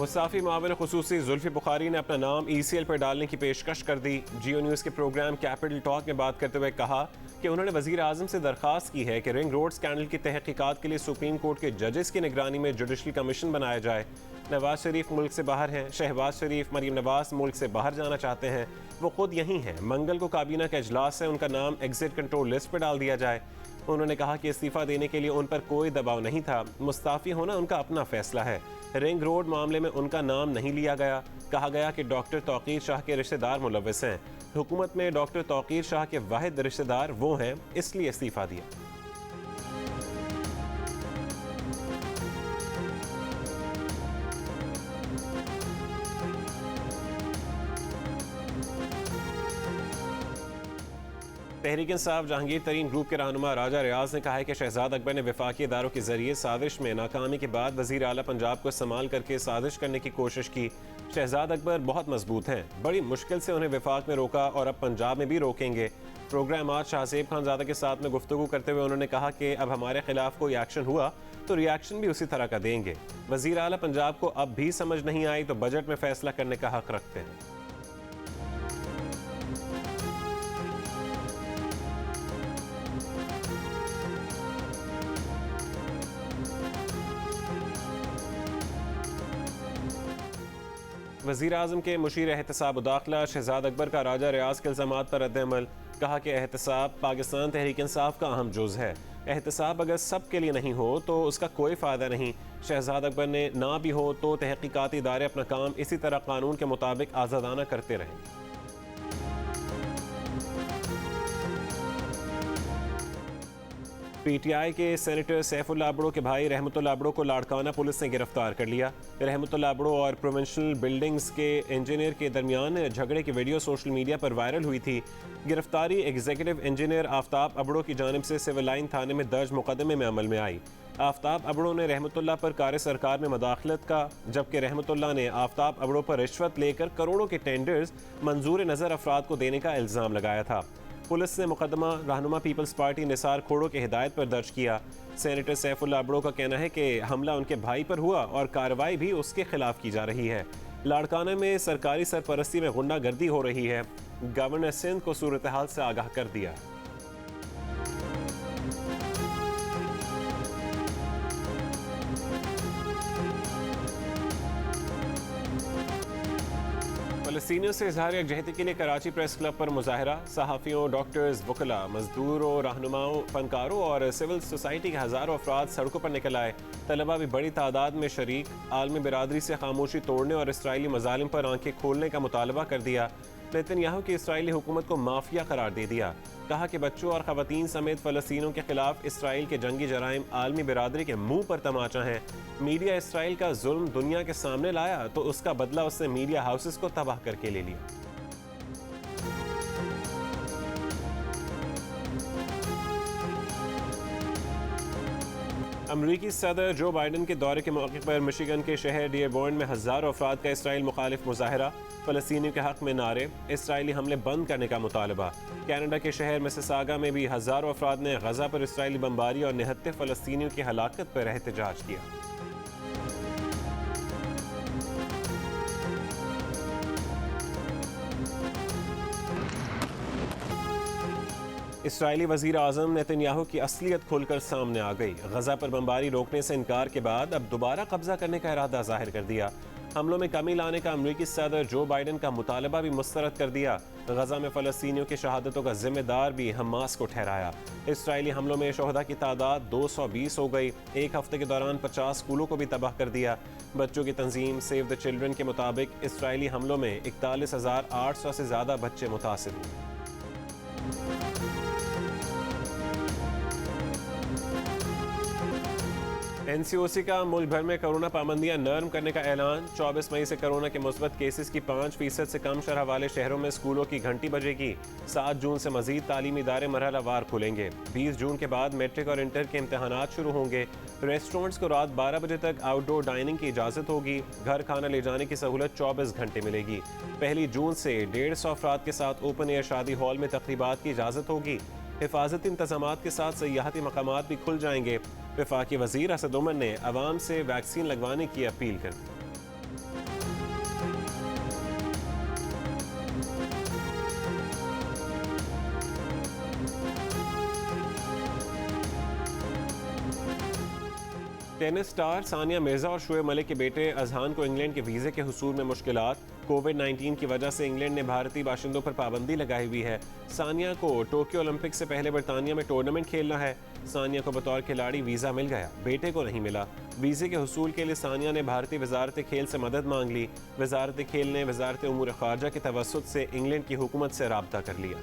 Mustafi मुआविन खुसूसी Zulfi Bukhari ने अपना नाम ECL पर डालने की पेशकश कर दी। जियो न्यूज़ के प्रोग्राम कैपिटल टॉक में बात करते हुए कहा कि उन्होंने वज़ीर आज़म से दरख्वास्त की है कि रिंग रोड स्कैंडल की तहकीकात के लिए सुप्रीम कोर्ट के जजेस की निगरानी में जुडिशल कमीशन बनाया जाए। नवाज शरीफ मुल्क से बाहर हैं। शहबाज शरीफ, मरीम नवाज मुल्क से बाहर जाना चाहते हैं। वो खुद यहीं हैं। मंगल को काबीना का इजलास है, उनका नाम एग्जिट कंट्रोल लिस्ट पर डाल दिया जाए। उन्होंने कहा कि इस्तीफ़ा देने के लिए उन पर कोई दबाव नहीं था। मुस्ताफ़ी होना उनका अपना फैसला है। रिंग रोड मामले में उनका नाम नहीं लिया गया। कहा गया कि डॉक्टर तौकीर शाह के रिश्तेदार मुलव्वस हैं। हुकूमत में डॉक्टर तौकीर शाह के वाहिद रिश्तेदार वो हैं, इसलिए इस्तीफ़ा दिया। तहरीक इंसाफ जहांगीर तरीन ग्रुप के रहनुमा राजा रियाज ने कहा है कि शहजाद अकबर ने वफाकी इदारों के जरिए साजिश में नाकामी के बाद वजीर आला पंजाब को इस्तेमाल करके साजिश करने की कोशिश की। शहजाद अकबर बहुत मजबूत हैं। बड़ी मुश्किल से उन्हें वफाक में रोका और अब पंजाब में भी रोकेंगे। प्रोग्राम आज शाहजेब खानजादा के साथ में गुफ्तगू करते हुए उन्होंने कहा कि अब हमारे खिलाफ कोई एक्शन हुआ तो रिएक्शन भी उसी तरह का देंगे। वजीर आला पंजाब को अब भी समझ नहीं आई तो बजट में फैसला करने का हक रखते हैं। वज़ीर आज़म के मुशीर एहतसाब दाखिला शहजाद अकबर का राजा रियाज के इल्ज़ामात पर रद्द-ए-अमल। कहा कि एहतसाब पाकिस्तान तहरीक इंसाफ का अहम जुज़ है। एहतसाब अगर सब के लिए नहीं हो तो उसका कोई फ़ायदा नहीं। शहजाद अकबर ने ना भी हो तो तहकीकाती इदारे अपना काम इसी तरह कानून के मुताबिक आज़ादाना करते रहें। PTI के सेनेटर सैफुल्लाह अबड़ो के भाई रहमतुल्लाह अबड़ो को लाड़काना पुलिस ने गिरफ्तार कर लिया। रहमतुल्लाह अबड़ो और प्रोविंशियल बिल्डिंग्स के इंजीनियर के दरमियान झगड़े की वीडियो सोशल मीडिया पर वायरल हुई थी। गिरफ्तारी एग्जीक्यूटिव इंजीनियर आफ्ताब अबड़ो की जानिब से सिविल लाइन थाने में दर्ज मुकदमे में अमल में आई। आफ्ताब अबड़ो ने रहमतुल्लाह पर कार्य सरकार में मदाखलत का, जबकि रहमतुल्लाह ने आफ्ताब अबड़ो पर रिश्वत लेकर करोड़ों के टेंडर्स मंजूर नज़र अफराद को देने का इल्ज़ाम लगाया था। पुलिस ने मुकदमा रहनुमा पीपल्स पार्टी निसार खोड़ो की हिदायत पर दर्ज किया। सेनेटर सैफुल्लाह अबड़ो का कहना है कि हमला उनके भाई पर हुआ और कार्रवाई भी उसके खिलाफ की जा रही है। लाड़काना में सरकारी सरपरस्ती में गुंडागर्दी हो रही है। गवर्नर सिंध को सूरत हाल से आगाह कर दिया। फ़लस्तीनियों से इजहार यकजहती के लिए कराची प्रेस क्लब पर मुजाहरा। सहाफ़ियों, डॉक्टर्स, वकला, मजदूरों, रहनुमाओं, फनकारों और सिविल सोसाइटी के हज़ारों अफराद सड़कों पर निकल आए। तलबा भी बड़ी तादाद में शरीक। आलमी बिरादरी से खामोशी तोड़ने और इसराइली मज़ालिम पर आंखें खोलने का मुतालबा कर दिया। नेतन्याहू की इसराइली हुकूमत को माफिया करार दे दिया। कहा कि बच्चों और ख़वातीन समेत फ़लस्तीनियों के खिलाफ इसराइल के जंगी जराइम आलमी बिरादरी के मुंह पर तमाचा है। मीडिया इसराइल का जुल्म दुनिया के सामने लाया तो उसका बदला उसने मीडिया हाउसेस को तबाह करके ले लिया। अमरीकी सदर जो बाइडन के दौरे के मौके पर मिशिगन के शहर डियरबॉर्न में हज़ारों अफराद का इसराइल मुखालिफ मुजाहरा। फ़लस्तीनियों के हक़ में नारे, इसराइली हमले बंद करने का मुतालबा। कनाडा के शहर मिसिसागा में भी हज़ारों अफराद ने गज़ा पर इसराइली बमबारी और निहत्ते फ़लस्तीनियों की हलाकत पर एहतजाज किया। इसराइली वज़ीर आज़म नेतन्याहू की असलियत खुलकर सामने आ गई। गज़ा पर बमबारी रोकने से इनकार के बाद अब दोबारा कब्जा करने का इरादा जाहिर कर दिया। हमलों में कमी लाने का अमरीकी सदर जो बाइडन का मुतालबा भी मुस्तरद कर दिया। गज़ा में फ़लस्तीनियों की शहादतों का जिम्मेदार भी हमास को ठहराया। इसराइली हमलों में शोहदा की तादाद 220 हो गई। एक हफ्ते के दौरान 50 स्कूलों को भी तबाह कर दिया। बच्चों की तंजीम सेव द चिल्ड्रन के मुताबिक इसराइली हमलों में 41,800 से ज़्यादा बच्चे मुतासिर हुए। NCOC का मुल्क भर में कोरोना पाबंदियां नरम करने का ऐलान। 24 मई से कोरोना के मुस्बत केसेस की 5% से कम शरह वाले शहरों में स्कूलों की घंटी बजेगी। 7 जून से मजीद तालीमी इदारे मरहलावार खुलेंगे। 20 जून के बाद मैट्रिक और इंटर के इम्तहानात शुरू होंगे। रेस्टोरेंट्स को रात 12 बजे तक आउटडोर डाइनिंग की इजाज़त होगी। घर खाना ले जाने की सहूलत 24 घंटे मिलेगी। 1 जून से 150 अफराद के साथ ओपन एयर शादी हॉल में तकरीबात की इजाज़त होगी। हिफाजती इंतजामात के साथ सयाहती मकामात भी खुल जाएंगे। वफाकी वज़ीर असद उमर ने अवाम से वैक्सीन लगवाने की अपील कर दी। टेनिस स्टार सानिया मिर्जा और शोएब मलिक के बेटे अजहान को इंग्लैंड के वीज़े के हुसूल में मुश्किलात। कोविड-19 की वजह से इंग्लैंड ने भारतीय बाशिंदों पर पाबंदी लगाई हुई है। सानिया को टोक्यो ओलंपिक से पहले बरतानिया में टूर्नामेंट खेलना है। सानिया को बतौर खिलाड़ी वीज़ा मिल गया, बेटे को नहीं मिला। वीज़े के हुसूल के लिए सानिया ने भारतीय वजारत खेल से मदद मांग ली। वजारत खेल ने वजारत उमूर खारजा के तवस्सुत से इंग्लैंड की हुकूमत से राब्ता कर लिया।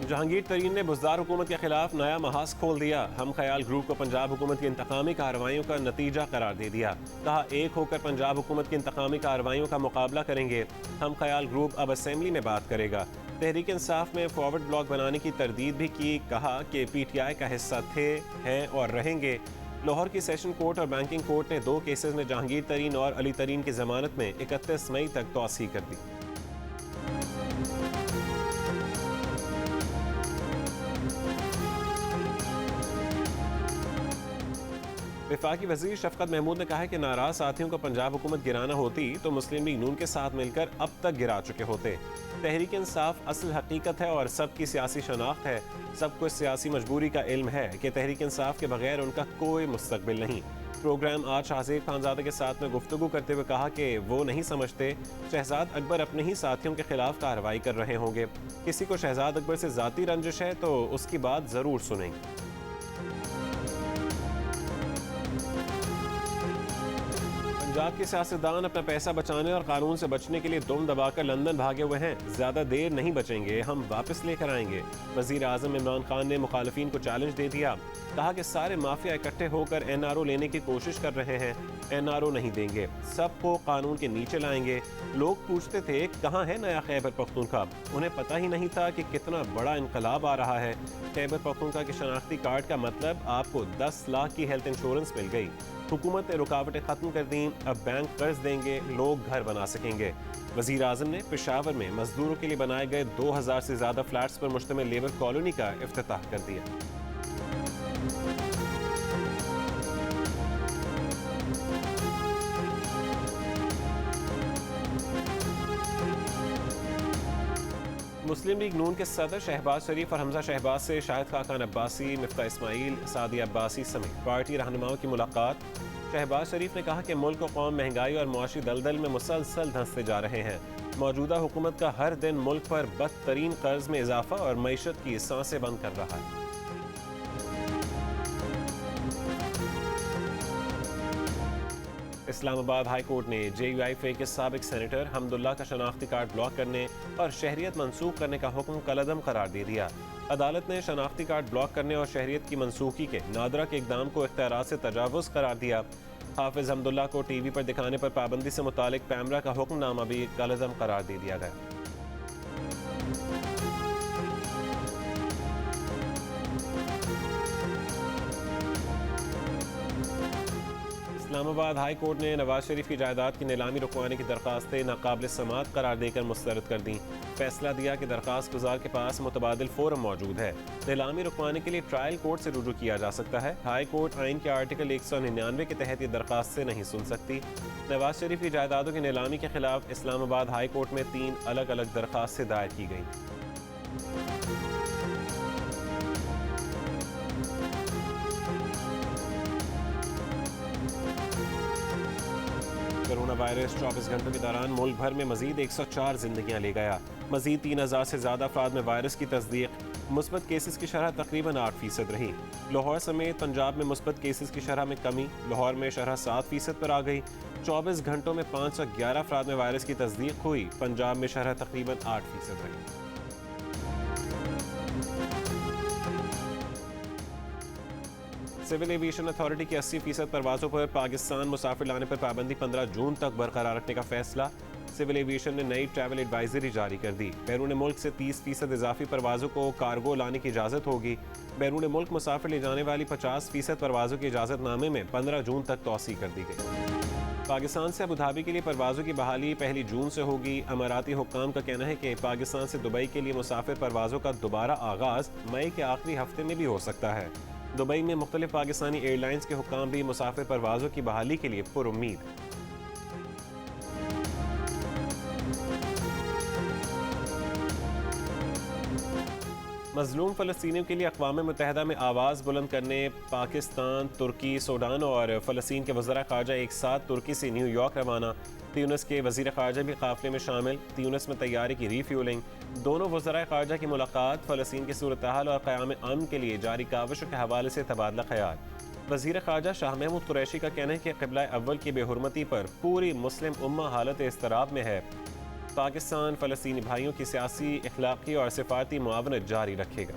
जहांगीर तरीन ने बुज़दार हुकूमत के खिलाफ नया महाज खोल दिया। हम ख्याल ग्रुप को पंजाब हुकूमत की इंतकामी कार्रवाइयों का नतीजा करार दे दिया। कहा, एक होकर पंजाब हुकूमत की इंतकामी कार्रवाइयों का मुकाबला करेंगे। हम ख्याल ग्रुप अब असेंबली में बात करेगा। तहरीक इंसाफ में फॉरवर्ड ब्लॉक बनाने की तरदीद भी की। कहा कि PTI का हिस्सा थे, हैं और रहेंगे। लाहौर की सेशन कोर्ट और बैंकिंग कोर्ट ने 2 केसेस में जहांगीर तरीन और अली तरीन की जमानत में 31 मई तक तौसीह कर दी। वफाकी वज़ीर शफकत महमूद ने कहा है कि नाराज साथियों को पंजाब हुकूमत गिराना होती तो मुस्लिम लीग नून के साथ मिलकर अब तक गिरा चुके होते। तहरीक इंसाफ असल हकीकत है और सबकी सियासी शनाख्त है। सबको इस सियासी मजबूरी का इल्म है कि तहरीक इंसाफ के बगैर उनका कोई मुस्तकबिल नहीं। प्रोग्राम आज शाहज़ेब खानज़ादा के साथ में गुफ्तगू करते हुए कहा कि वो नहीं समझते शहजाद अकबर अपने ही साथियों के खिलाफ कार्रवाई कर रहे होंगे। किसी को शहजाद अकबर से ज़ाती रंजिश है तो उसकी बात ज़रूर सुनेंगे। पंजाब के सियासतदान अपना पैसा बचाने और कानून से बचने के लिए दुम दबाकर लंदन भागे हुए हैं। ज्यादा देर नहीं बचेंगे, हम वापस लेकर आएंगे। वजीर आजम इमरान खान ने मुखालिफिन को चैलेंज दे दिया। कहा कि सारे माफिया इकट्ठे होकर NRO लेने की कोशिश कर रहे हैं। NRO नहीं देंगे, सबको कानून के नीचे लाएंगे। लोग पूछते थे कहाँ है नया खैबर पख्तूनख्वा। उन्हें पता ही नहीं था कि कितना बड़ा इनकलाब आ रहा है। खैबर पख्तूनख्वा के शनाख्ती कार्ड का मतलब आपको 10 लाख की हेल्थ इंश्योरेंस मिल गई। हुकूमत ने रुकावटें खत्म कर दी, अब बैंक कर्ज देंगे, लोग घर बना सकेंगे। वजीर आजम ने पेशावर में मजदूरों के लिए बनाए गए 2000 से ज्यादा फ्लैट्स पर मुश्तमिल लेबर कॉलोनी का इफ्तिताह कर दिया। मुस्लिम लीग नून के सदर शहबाज शरीफ और हमजा शहबाज से शाहिद खाकान अब्बासी, मिफ्ता इस्माइल, सादिया अब्बासी समेत पार्टी रहनुमाओं की मुलाकात। शहबाज शरीफ ने कहा कि मुल्क और कौम महंगाई और मुआशी दलदल में मुसलसल धंसते जा रहे हैं। मौजूदा हुकूमत का हर दिन मुल्क पर बदतरीन कर्ज में इजाफा और मईशत की सांसें बंद कर रहा है। इस्लामाबाद हाई कोर्ट ने JUIFA के साबिक सेनेटर हमदुल्ला का शनाख्ती कार्ड ब्लॉक करने और शहरियत मंसूख करने का हुक्म कलअदम करार दे दिया। अदालत ने शनाख्ती कार्ड ब्लॉक करने और शहरियत की मनसूखी के नादरा के इकदाम को इख्तियारात से तजावुज़ करार दिया। हाफिज हमदुल्ला को TV पर दिखाने पर पाबंदी से मुतालिक पैमरा का हुक्मनामा भी कलअदम करार दे दिया गया। इस्लामाबाद हाई कोर्ट ने नवाज शरीफ की जायदाद की नीलामी रुकवाने की दरखास्तें नाकाबिल समात करार देकर मुस्तरद कर दी। फैसला दिया कि दरखास्त गुजार के पास मुतबादिल फोरम मौजूद है। नीलामी रुकवाने के लिए ट्रायल कोर्ट से रुजू किया जा सकता है। हाई कोर्ट आइन के आर्टिकल 199 के तहत ये दरखास्त से नहीं सुन सकती। नवाज शरीफ की जायदादों की नीलामी के खिलाफ इस्लामाबाद हाई कोर्ट में 3 अलग अलग दरखास्तें दायर की गई। कोरोना वायरस 24 घंटों के दौरान मुल्क भर में मजीद 104 जिंदगियां ले गया। मजीद 3000 से ज्यादा अफराद में वायरस की तस्दीक। मुस्बत केसेस की शरह तकरीबन 8% रही। लाहौर समेत पंजाब में मुस्बत केसेस की शरह में कमी। लाहौर में शरह 7% पर आ गई। 24 घंटों में 511 अफराद में वायरस की तस्दीक हुई। पंजाब में शरह तकरीबन 8% रही। सिविल एविएशन अथॉरिटी की 80% परवाज़ों पर पाकिस्तान मुसाफिर लाने पर पाबंदी 15 जून तक बरकरार रखने का फैसला। सिविल एविएशन ने नई ट्रैवल एडवाइजरी जारी कर दी। बैरून मुल्क से 30% इजाफी परवाज़ों को कार्गो लाने की इजाज़त होगी। बैरून मुल्क मुसाफिर ले जाने वाली 50% परवाज़ों की इजाज़तनामे में 15 जून तक तौसीह कर दी गई। पाकिस्तान से अबुधाबी के लिए परवाज़ों की बहाली 1 जून से होगी। अमाराती हुक्काम का कहना है कि पाकिस्तान से दुबई के लिए मुसाफिर परवाज़ों का दोबारा आगाज़ मई के आखिरी हफ्ते में भी हो सकता है। दुबई में मुख्तलिफ पाकिस्तानी एयरलाइंस के हुक्काम भी मुसाफिर परवाज़ों की बहाली के लिए पुरुम्मीद। मजलूम फ़लस्तीनियों के लिए अक़वाम मुत्तहिदा में आवाज़ बुलंद करने पाकिस्तान, तुर्की, सूडान और फ़लस्तीन के वज़ीर ख़ारजा एक साथ तुर्की से न्यूयॉर्क रवाना। त्यूनिस के वज़ीर ख़ारजा भी काफ़िले में शामिल। त्यूनिस में तैयारी की रीफ्यूलिंग। दोनों वज़ीर ख़ारजा की मुलाकात फ़लस्तीन की सूरत हाल और क़याम अमन के लिए जारी काविशों के हवाले से तबादला ख़याल। वज़ीर ख़ारजा शाह महमूद कुरैशी का कहना है कि क़िबला अव्वल की बेहुरमती पर पूरी मुस्लिम उम्मा हालत इज़्तिराब में है। पाकिस्तान फ़लस्तीनी भाइयों की सियासी, अखलाकी और सिफारती मुआवनत जारी रखेगा।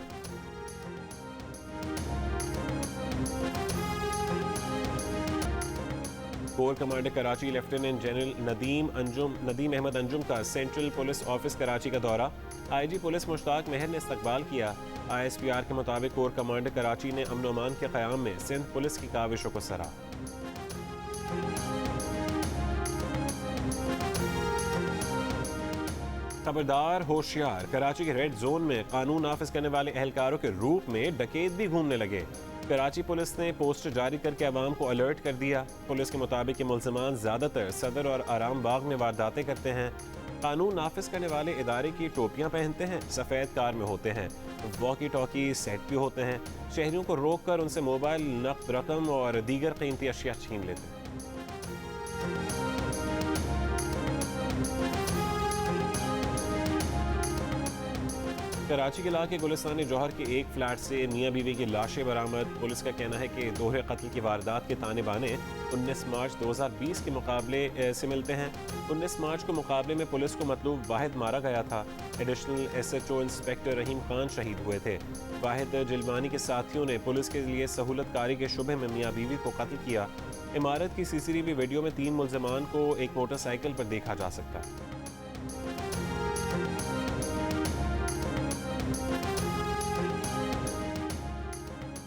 Core commander Karachi lieutenant general Nadeem Ahmed Anjum का सेंट्रल पुलिस ऑफिस कराची का दौरा। आईजी पुलिस मुश्ताक मेहर ने इस्तकबाल किया। ISPR के मुताबिक कोर कमांडर कराची ने अमन अमान के क़याम में सिंध पुलिस की काविशों को सराहा। खबरदार, होशियार, कराची के रेड जोन में कानून नाफिज करने वाले एहलकारों के रूप में डकैत भी घूमने लगे। कराची पुलिस ने पोस्टर जारी करके अवाम को अलर्ट कर दिया। पुलिस के मुताबिक मुल्ज़िमान ज़्यादातर सदर और आराम बाग में वारदातें करते हैं। कानून नाफिज करने वाले इदारे की टोपियां पहनते हैं, सफ़ेद कार में होते हैं, वॉकी टॉकी सेट भी होते हैं। शहरियों को रोक कर उनसे मोबाइल, नकद रकम और दीगर कीमती अशिया छीन लेते हैं। कराची के इलाके गुलिस्तान जौहर के एक फ्लैट से मियाँ बीवी की लाशें बरामद। पुलिस का कहना है कि दोहरे कत्ल की वारदात के ताने बाने 19 मार्च 2020 के मुकाबले से मिलते हैं। 19 मार्च को मुकाबले में पुलिस को मतलूब वाहिद मारा गया था। एडिशनल SHO इंस्पेक्टर रहीम खान शहीद हुए थे। वाहिद जिलवानी के साथियों ने पुलिस के लिए सहूलत कारी के शुबे में मियाँ बीवी को कत्ल किया। इमारत की CCTV वीडियो में 3 मुल्ज़िमान को एक मोटरसाइकिल पर देखा जा सकता है।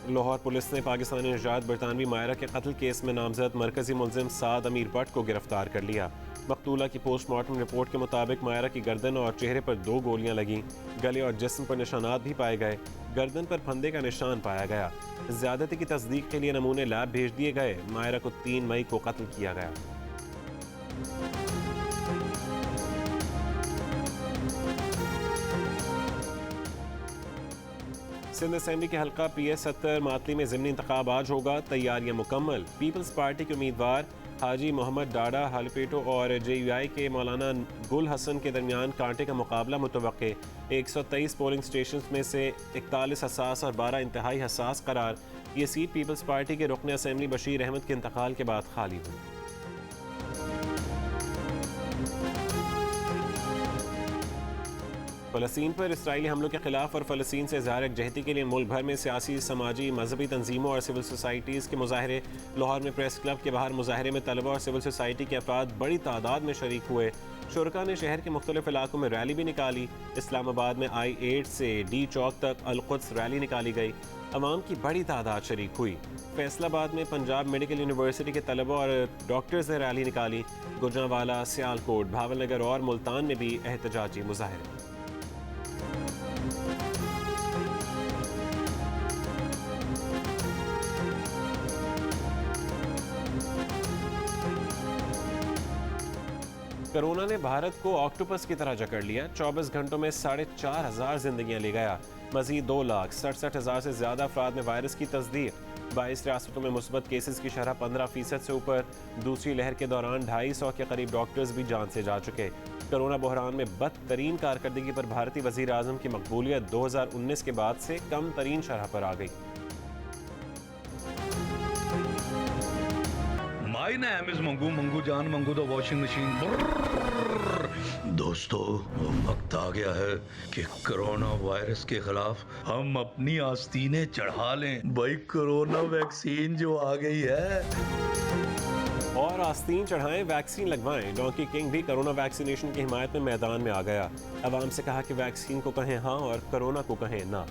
लाहौर पुलिस ने पाकिस्तानी नजात बरतानवी मायरा के कत्ल केस में नामजद मरकजी मुलजिम साद अमीर भट्ट को गिरफ्तार कर लिया। मकतूला की पोस्टमार्टम रिपोर्ट के मुताबिक मायरा की गर्दन और चेहरे पर 2 गोलियां लगीं। गले और जिस्म पर निशानात भी पाए गए। गर्दन पर फंदे का निशान पाया गया। ज्यादती की तस्दीक के लिए नमूने लैब भेज दिए गए। मायरा को 3 मई को कत्ल किया गया। सिंध असेंबली के हल्का PS 70 मातली में ज़िमनी इंतखाब आज होगा। तैयारियां मुकम्मल। पीपल्स पार्टी के उम्मीदवार हाजी मोहम्मद डाडा हलपेटो और JUI के मौलाना गुल हसन के दरमियान कांटे का मुकाबला मुतवक्के। 123 पोलिंग स्टेशन में से 41 हसास और 12 इंतहाई हसास करार। ये सीट पीपल्स पार्टी के रुकन असेंबली बशीर अहमद के इंतकाल के बाद खाली हुई। फ़लस्तीन पर इसराइली हमलों के खिलाफ और फ़लस्तीन से इज़हार यकजहती के लिए मुल्क भर में सियासी, समाजी, मजहबी तंजीमों और सिविल सोसाइटीज़ के मुजाहरे। लाहौर में प्रेस क्लब के बाहर मुजाहरे में तलबा और सिविल सोसाइटी के अफराद बड़ी तादाद में शरीक हुए। शुरका ने शहर के मुख्तलिफ इलाकों में रैली भी निकाली। इस्लामाबाद में I-8 से D चौक तक अल-कुद्स रैली निकाली गई। अवाम की बड़ी तादाद शरीक हुई। फैसलाबाद में पंजाब मेडिकल यूनिवर्सिटी के तलबा और डॉक्टर्स ने रैली निकाली। गुजरांवाला, सियालकोट, भावलनगर और मुल्तान में भी एहतजाजी मुजाहरे। कोरोना ने भारत को ऑक्टोपस की तरह जकड़ लिया। 24 घंटों में 4,500 जिंदगियां ले गया। मजीद 2,67,000 से ज्यादा अफराद में वायरस की तस्दीक। 22 रियासतों में मुस्बत केसेस की शरह 15% से ऊपर। दूसरी लहर के दौरान 250 के करीब डॉक्टर्स भी जान से जा चुके। कोरोना बहरान में बदतरीन कारकर्दगी पर भारतीय वजीर आजम की मकबूलियत 2019 के बाद से कम तरीन शरह पर आ गई। माय नेम इज मंगू जान मंगू द वॉशिंग मशीन। दोस्तों, वक्त आ गया है कि कोरोना वायरस के खिलाफ हम अपनी आस्तीनें चढ़ा लें। भाई, कोरोना वैक्सीन जो आ गई है। और आस्तीन चढ़ाएं, वैक्सीन लगवाएं। डोंकी किंग भी कोरोना वैक्सीनेशन की हिमायत में मैदान में आ गया। अवाम से कहा कि वैक्सीन को कहें हाँ और कोरोना को कहें ना।